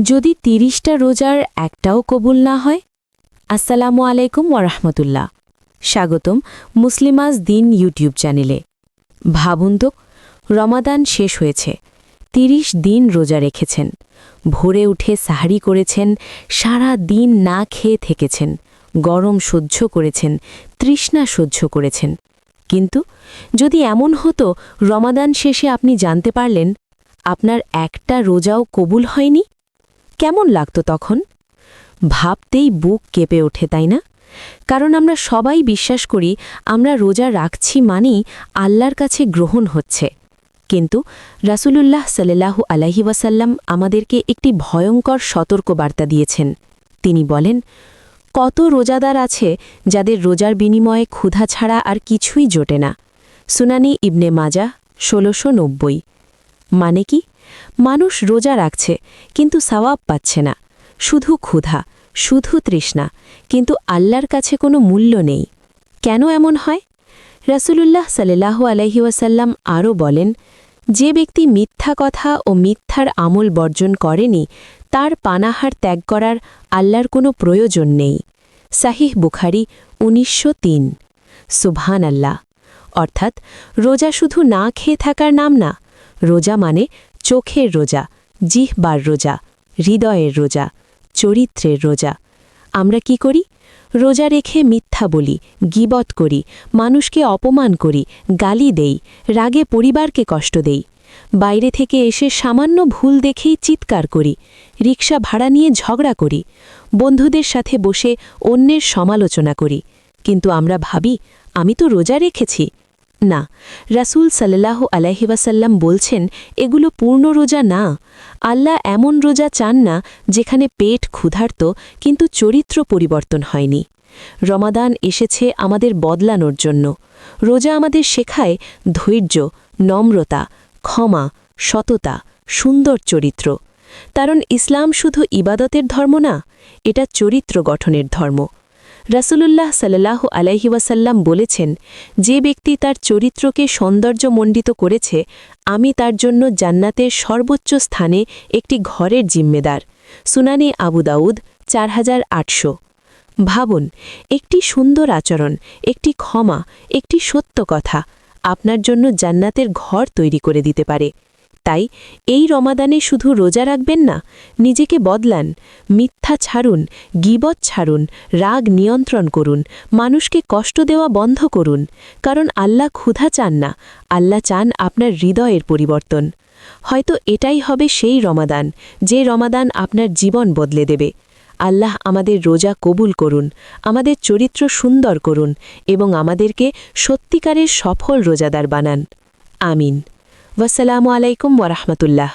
যদি ৩০টা রোজার একটাও কবুল না হয়। আসসালামু আলাইকুম ওয়ারাহমাতুল্লাহ। স্বাগতম মুসলিমাস দিন ইউটিউব চ্যানেলে। ভাবুন তো, রমাদান শেষ হয়েছে, ৩০ দিন রোজা রেখেছেন, ভোরে উঠে সাহারি করেছেন, সারা দিন না খেয়ে থেকেছেন, গরম সহ্য করেছেন, তৃষ্ণা সহ্য করেছেন। কিন্তু যদি এমন হতো রমাদান শেষে আপনি জানতে পারলেন আপনার একটা রোজাও কবুল হয়নি, কেমন লাগতো তখন? ভাবতেই বুক কেঁপে ওঠে, তাই না? কারণ আমরা সবাই বিশ্বাস করি আমরা রোজা রাখছি মানেই আল্লাহর কাছে গ্রহণ হচ্ছে। কিন্তু রাসূলুল্লাহ সাল্লাল্লাহু আলাইহি ওয়াসাল্লাম আমাদেরকে একটি ভয়ঙ্কর সতর্কবার্তা দিয়েছেন। তিনি বলেন, কত রোজাদার আছে যাদের রোজার বিনিময়ে ক্ষুধা ছাড়া আর কিছুই জোটে না। সুনানি ইবনে মাজাহ ১৬৯০। মানে কি? মানুষ রোজা রাখছে কিন্তু সওয়াব পাচ্ছে না, শুধু ক্ষুধা, শুধু তৃষ্ণা, কিন্তু আল্লাহর কাছে কোনো মূল্য নেই। কেন এমন হয়? রাসূলুল্লাহ সাল্লাল্লাহু আলাইহি ওয়াসাল্লাম আরও বলেন, যে ব্যক্তি মিথ্যা কথা ও মিথ্যার আমল বর্জন করেনি তার পানাহার ত্যাগ করার আল্লাহর কোনো প্রয়োজন নেই। সাহিহ বুখারী ১৯০৩। সুবহানাল্লাহ। অর্থাৎ রোজা শুধু না খেয়ে থাকার নাম না, রোজা মানে চোখের রোজা, জিহ্বার রোজা, হৃদয়ের রোজা, চরিত্রের রোজা। আমরা কি করি? রোজা রেখে মিথ্যা বলি, গীবত করি, মানুষকে অপমান করি, গালি দেই, রাগে পরিবারকে কষ্ট দেই। বাইরে থেকে এসে সামান্য ভুল দেখেই চিৎকার করি, রিকশা ভাড়া নিয়ে ঝগড়া করি, বন্ধুদের সাথে বসে অন্যের সমালোচনা করি। কিন্তু আমরা ভাবি আমি তো রোজা রেখেছি। না, রাসূল সাল্লাল্লাহু আলাইহি ওয়াসাল্লাম বলছেন এগুলো পূর্ণ রোজা না। আল্লাহ এমন রোজা চান না যেখানে পেট ক্ষুধার্ত কিন্তু চরিত্র পরিবর্তন হয়নি। রমাদান এসেছে আমাদের বদলানোর জন্য। রোজা আমাদের শেখায় ধৈর্য, নম্রতা, ক্ষমা, সততা, সুন্দর চরিত্র। কারণ ইসলাম শুধু ইবাদতের ধর্ম না, এটা চরিত্র গঠনের ধর্ম। রাসূলুল্লাহ সাল্লাল্লাহু আলাইহি ওয়াসাল্লাম বলেছেন, যে ব্যক্তি তার চরিত্রকে সৌন্দর্যমণ্ডিত করেছে আমি তার জন্য জান্নাতের সর্বোচ্চ স্থানে একটি ঘরের জিম্মেদার। সুনানে আবু দাউদ ৪৮০০। ভাবুন, একটি সুন্দর আচরণ, একটি ক্ষমা, একটি সত্য কথা আপনার জন্য জান্নাতের ঘর তৈরি করে দিতে পারে। তাই এই রমাদানে শুধু রোজা রাখবেন না, নিজেকে বদলান, মিথ্যা ছাড়ুন, গীবত ছাড়ুন, রাগ নিয়ন্ত্রণ করুন, মানুষকে কষ্ট দেওয়া বন্ধ করুন। কারণ আল্লাহ ক্ষুধা চান না, আল্লাহ চান আপনার হৃদয়ের পরিবর্তন। হয়তো এটাই হবে সেই রমাদান, যে রমাদান আপনার জীবন বদলে দেবে। আল্লাহ আমাদের রোজা কবুল করুন, আমাদের চরিত্র সুন্দর করুন এবং আমাদেরকে সত্যিকারের সফল রোজাদার বানান। আমিন। ওয়াসসালামু আলাইকুম ওয়ারাহমাতুল্লাহ।